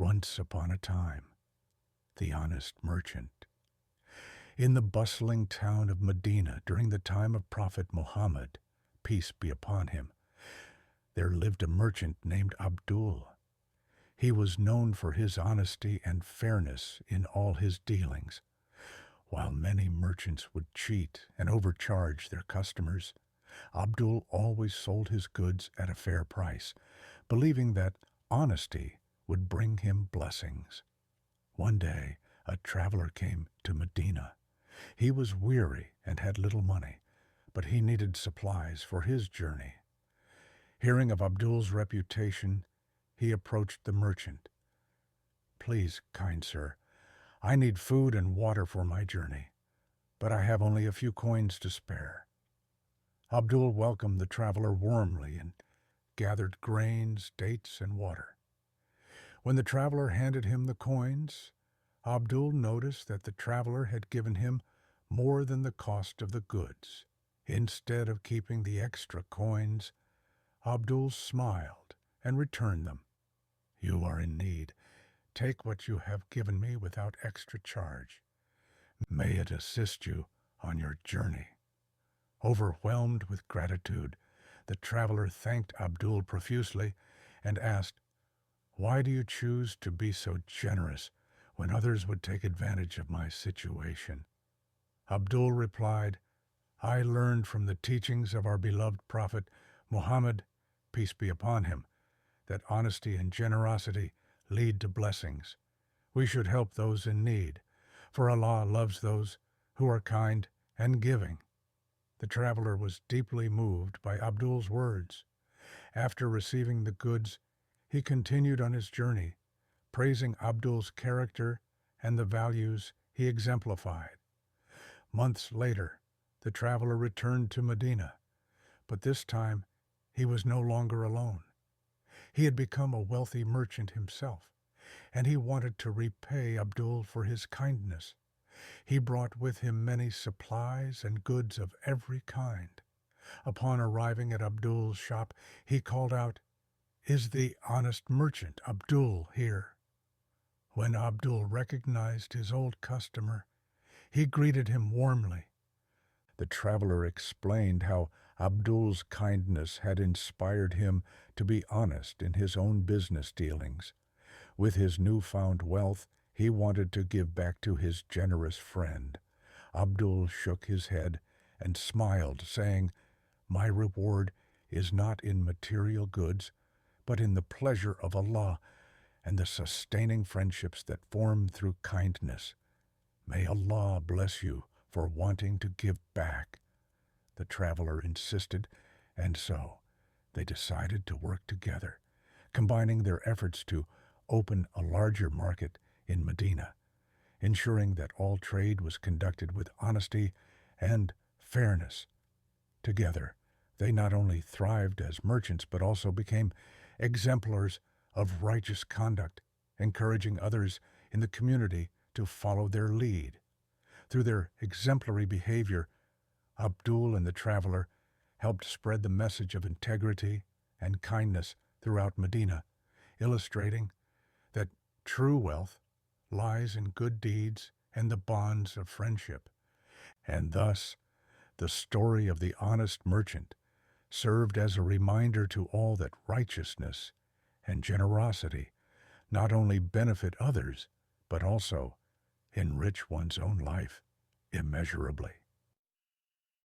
Once upon a time, the honest merchant. In the bustling town of Medina during the time of Prophet Muhammad, peace be upon him, there lived a merchant named Abdul. He was known for his honesty and fairness in all his dealings. While many merchants would cheat and overcharge their customers, Abdul always sold his goods at a fair price, believing that honesty would bring him blessings. One day, a traveler came to Medina. He was weary and had little money, but he needed supplies for his journey. Hearing of Abdul's reputation, he approached the merchant. "Please, kind sir, I need food and water for my journey, but I have only a few coins to spare." Abdul welcomed the traveler warmly and gathered grains, dates, and water. When the traveler handed him the coins, Abdul noticed that the traveler had given him more than the cost of the goods. Instead of keeping the extra coins, Abdul smiled and returned them. "You are in need. Take what you have given me without extra charge. May it assist you on your journey." Overwhelmed with gratitude, the traveler thanked Abdul profusely and asked, "Why do you choose to be so generous when others would take advantage of my situation?" Abdul replied, "I learned from the teachings of our beloved Prophet Muhammad, peace be upon him, that honesty and generosity lead to blessings. We should help those in need, for Allah loves those who are kind and giving." The traveler was deeply moved by Abdul's words. After receiving the goods, he continued on his journey, praising Abdul's character and the values he exemplified. Months later, the traveler returned to Medina, but this time he was no longer alone. He had become a wealthy merchant himself, and he wanted to repay Abdul for his kindness. He brought with him many supplies and goods of every kind. Upon arriving at Abdul's shop, he called out, "Is the honest merchant Abdul here?" When Abdul recognized his old customer, he greeted him warmly. The traveler explained how Abdul's kindness had inspired him to be honest in his own business dealings. With his newfound wealth, he wanted to give back to his generous friend. Abdul shook his head and smiled, saying, "My reward is not in material goods, but in the pleasure of Allah and the sustaining friendships that form through kindness. May Allah bless you for wanting to give back." The traveler insisted, and so they decided to work together, combining their efforts to open a larger market in Medina, ensuring that all trade was conducted with honesty and fairness. Together, they not only thrived as merchants but also became exemplars of righteous conduct, encouraging others in the community to follow their lead. Through their exemplary behavior, Abdul and the traveler helped spread the message of integrity and kindness throughout Medina, illustrating that true wealth lies in good deeds and the bonds of friendship. And thus, the story of the honest merchant served as a reminder to all that righteousness and generosity not only benefit others, but also enrich one's own life immeasurably.